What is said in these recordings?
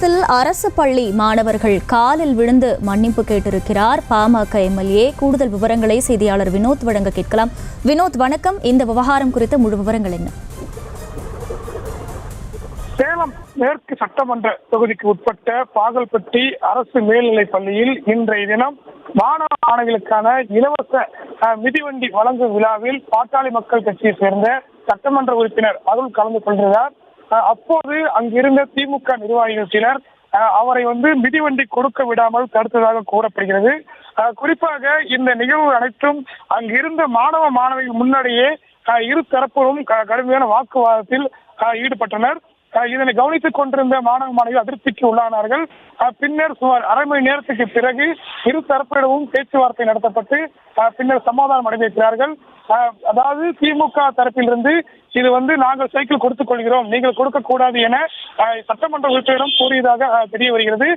சேலத்தில் அரசு பள்ளி மாணவர்கள் காலில் விழுந்து மன்னிப்பு கேட்டிருக்கிறார் பாமக எம்எல்ஏ. கூடுதல் விவரங்களை செய்தியாளர் வினோத் வழங்க கேட்கலாம். வினோத், வணக்கம். இந்த விவகாரம் குறித்த முழு விவரங்கள் என்ன? சேலம் மேற்கு சட்டமன்ற தொகுதிக்கு உட்பட்ட பாகல்பட்டி அரசு மேல்நிலைப் பள்ளியில் இன்றைய தினம் மாணவ மாணவிகளுக்கான இலவச மிதிவண்டி வழங்கும் விழாவில் பாட்டாளி மக்கள் கட்சியை சேர்ந்த சட்டமன்ற உறுப்பினர் அருள் கலந்து கொள்கிறார். அப்போது அங்கிருந்த திமுக நிர்வாகிகள் சிலர் அவரை மிதிவண்டி கொடுக்க விடாமல் தடுத்ததாக கூறப்படுகிறது. குறிப்பாக இந்த நிகழ்வு அனைத்தும் அங்கிருந்த மாணவ மாணவிகள் முன்னாடியே இரு தரப்பிலும் கடுமையான வாக்குவாதத்தில் ஈடுபட்டனர். இதனை கவனித்துக் கொண்டிருந்த மாணவ மாணவிகள் அதிருப்திக்கு உள்ளானார்கள். பின்னர் சுமார் அரை மணி நேரத்துக்கு பிறகு இரு தரப்பிடமும் பேச்சுவார்த்தை நடத்தப்பட்டு பின்னர் சமாதானம் அடைந்திருக்கிறார்கள். அதாவது திமுக தரப்பிலிருந்து இது நாங்கள் சைக்கிள் கொடுத்துக் கொள்கிறோம், நீங்கள் கொடுக்க கூடாது என சட்டமன்ற உறுப்பினரிடம் கூறியதாக தெரிய வருகிறது.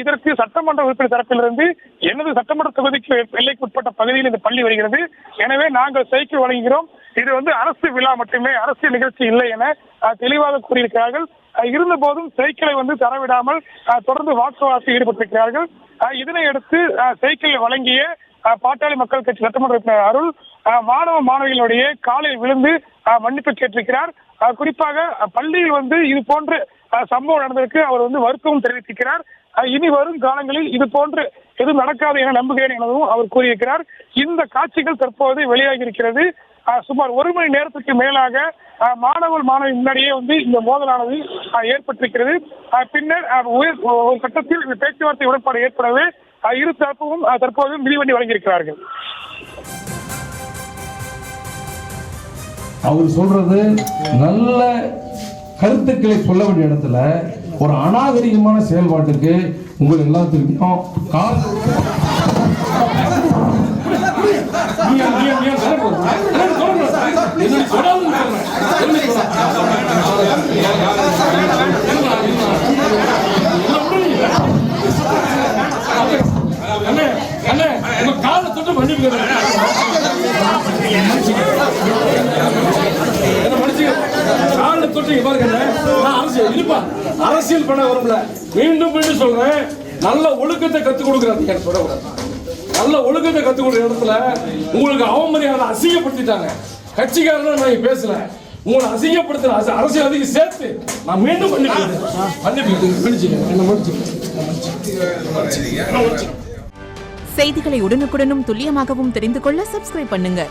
இதற்கு சட்டமன்ற உறுப்பினர் தரப்பிலிருந்து எனது சட்டமன்ற தொகுதிக்கு எல்லைக்கு உட்பட்ட பகுதியில் இந்த பள்ளி வருகிறது, எனவே நாங்கள் சைக்கிள் வழங்குகிறோம், இது அரசு விழா மட்டுமே, அரசியல் நிகழ்ச்சி இல்லை என தெளிவாக கூறியிருக்கிறார்கள். இருந்த போதும் சைக்கிளை தரவிடாமல் தொடர்ந்து வாக்குவாதத்தில் ஈடுபட்டிருக்கிறார்கள். இதனையடுத்து சைக்கிள் வழங்கிய பாட்டாளி மக்கள் கட்சி சட்டமன்ற உறுப்பினர் அருள் மாணவ மாணவிகளுடைய காலில் விழுந்து மன்னிப்பு கேட்டிருக்கிறார். குறிப்பாக பள்ளியில் இது போன்ற சம்பவம் நடந்ததற்கு அவர் வருத்தமும் தெரிவித்திருக்கிறார். இனி வரும் காலங்களில் இது போன்று எதுவும் நடக்காது என நம்புகிறேன் எனவும் அவர் கூறியிருக்கிறார். இந்த காட்சிகள் தற்போது வெளியாகி இருக்கிறது. சுமார் ஒரு மணி நேரத்துக்கு மேலாக மாணவர் மாணவி முன்னாடியே இந்த மோதலானது ஏற்பட்டிருக்கிறது. பின்னர் ஒரு கட்டத்தில் பேச்சுவார்த்தை உடன்பாடு ஏற்படவே இரு தரப்பும் தற்போது மிதிவண்டி வழங்கியிருக்கிறார்கள். அவர் சொல்றது நல்ல கருத்துக்களை சொல்ல வேண்டிய இடத்துல ஒரு அநாகரிகமான செயல்பாட்டுக்கு உங்கள் எல்லாத்திற்கும் அரசியல் பண்ண வரும்ல. மீண்டும் மீண்டும் சொல்றேன், நல்ல ஒழுக்கத்தை கத்துக் கொடுக்குறாங்க. நல்ல ஒழுக்கத்தை கத்துக் கொடுக்குற இடத்துல உங்களுக்கு அவமரியாதை அசிங்கப்படுத்திட்டாங்க. கட்சிக்காரன் நான் பேசல, உங்களை அசிங்கப்படுத்துற அரசியல் சேர்த்து நான் மீண்டும் செய்திகளை உடனுக்குடனும் துல்லியமாகவும் தெரிந்து கொள்ள சப்ஸ்கிரைப் பண்ணுங்க.